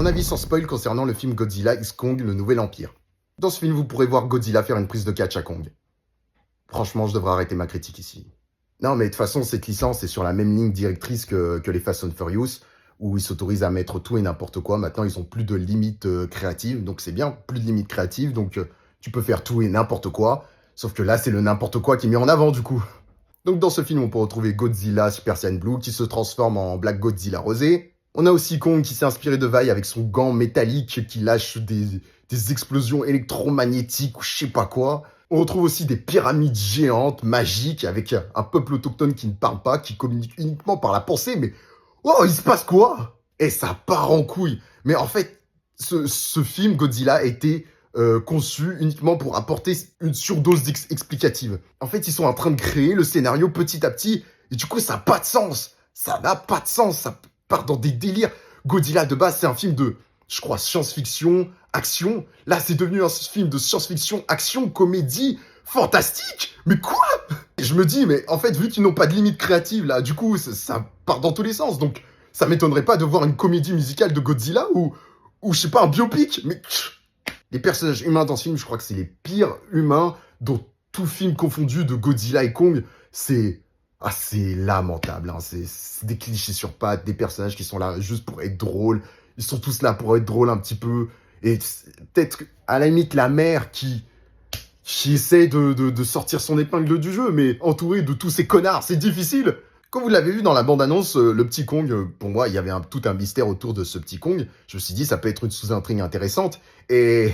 Mon avis sans spoil concernant le film Godzilla x Kong, le Nouvel Empire. Dans ce film, vous pourrez voir Godzilla faire une prise de catch à Kong. Franchement, je devrais arrêter ma critique ici. Non, mais de toute façon, cette licence est sur la même ligne directrice que les Fast and Furious, où ils s'autorisent à mettre tout et n'importe quoi. Maintenant, ils ont plus de limites créatives, donc c'est bien, plus de limites créatives, donc tu peux faire tout et n'importe quoi. Sauf que là, c'est le n'importe quoi qui est mis en avant, du coup. Donc dans ce film, on peut retrouver Godzilla Super Saiyan Blue qui se transforme en Black Godzilla rosé. On a aussi Kong qui s'est inspiré de Vai avec son gant métallique qui lâche des explosions électromagnétiques ou je sais pas quoi. On retrouve aussi des pyramides géantes, magiques, avec un peuple autochtone qui ne parle pas, qui communique uniquement par la pensée, mais oh, il se passe quoi? Et ça part en couille. Mais en fait, ce film, Godzilla, a été conçu uniquement pour apporter une surdose explicative. En fait, ils sont en train de créer le scénario petit à petit, et du coup, ça n'a pas de sens. Ça n'a pas de sens, ça part dans des délires. Godzilla, de base, c'est un film de, je crois, science-fiction, action. Là, c'est devenu un film de science-fiction, action, comédie, fantastique. Mais quoi? Je me dis, mais en fait, vu qu'ils n'ont pas de limite créative, là, du coup, ça part dans tous les sens. Donc, ça m'étonnerait pas de voir une comédie musicale de Godzilla ou je sais pas, un biopic. Mais les personnages humains dans ce film, je crois que c'est les pires humains dans tout film confondu de Godzilla et Kong. C'est lamentable. Hein. C'est des clichés sur pattes, des personnages qui sont là juste pour être drôles. Ils sont tous là pour être drôles un petit peu. Et peut-être, à la limite, la mère qui essaie de sortir son épingle du jeu, mais entourée de tous ces connards, c'est difficile. Comme vous l'avez vu dans la bande-annonce, le petit Kong, pour moi, il y avait tout un mystère autour de ce petit Kong. Je me suis dit, ça peut être une sous-intrigue intéressante. Et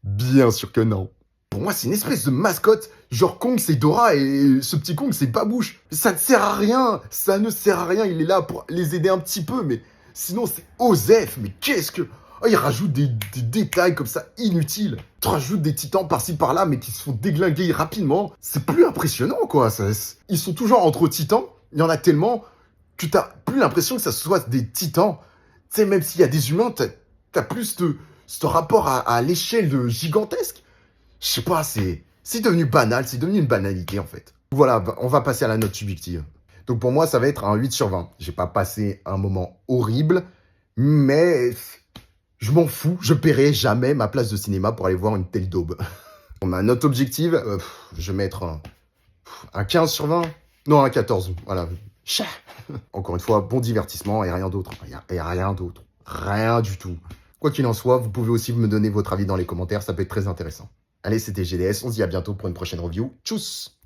bien sûr que non. Pour moi, c'est une espèce de mascotte. Genre Kong, c'est Dora et ce petit Kong, c'est Babouche. Ça ne sert à rien. Ça ne sert à rien. Il est là pour les aider un petit peu, mais sinon, c'est Osef. Mais qu'est-ce que... Oh, il rajoute des détails comme ça inutiles. Tu rajoutes des titans par-ci par-là, mais qui se font déglinguer rapidement. C'est plus impressionnant, quoi. Ils sont toujours entre titans. Il y en a tellement que t'as plus l'impression que ça soit des titans. Tu sais, même s'il y a des humains, t'as plus ce rapport à l'échelle de gigantesque. Je sais pas, c'est devenu banal, c'est devenu une banalité, en fait. Voilà, on va passer à la note subjective. Donc pour moi, ça va être un 8 sur 20. J'ai pas passé un moment horrible, mais je m'en fous, je paierai jamais ma place de cinéma pour aller voir une telle daube. Pour ma note objective, je vais mettre un 15 sur 20. Non, un 14, voilà. Chat. Encore une fois, bon divertissement et rien d'autre. Et rien d'autre. Rien du tout. Quoi qu'il en soit, vous pouvez aussi me donner votre avis dans les commentaires, ça peut être très intéressant. Allez, c'était GDS, on se dit à bientôt pour une prochaine review. Tchuss!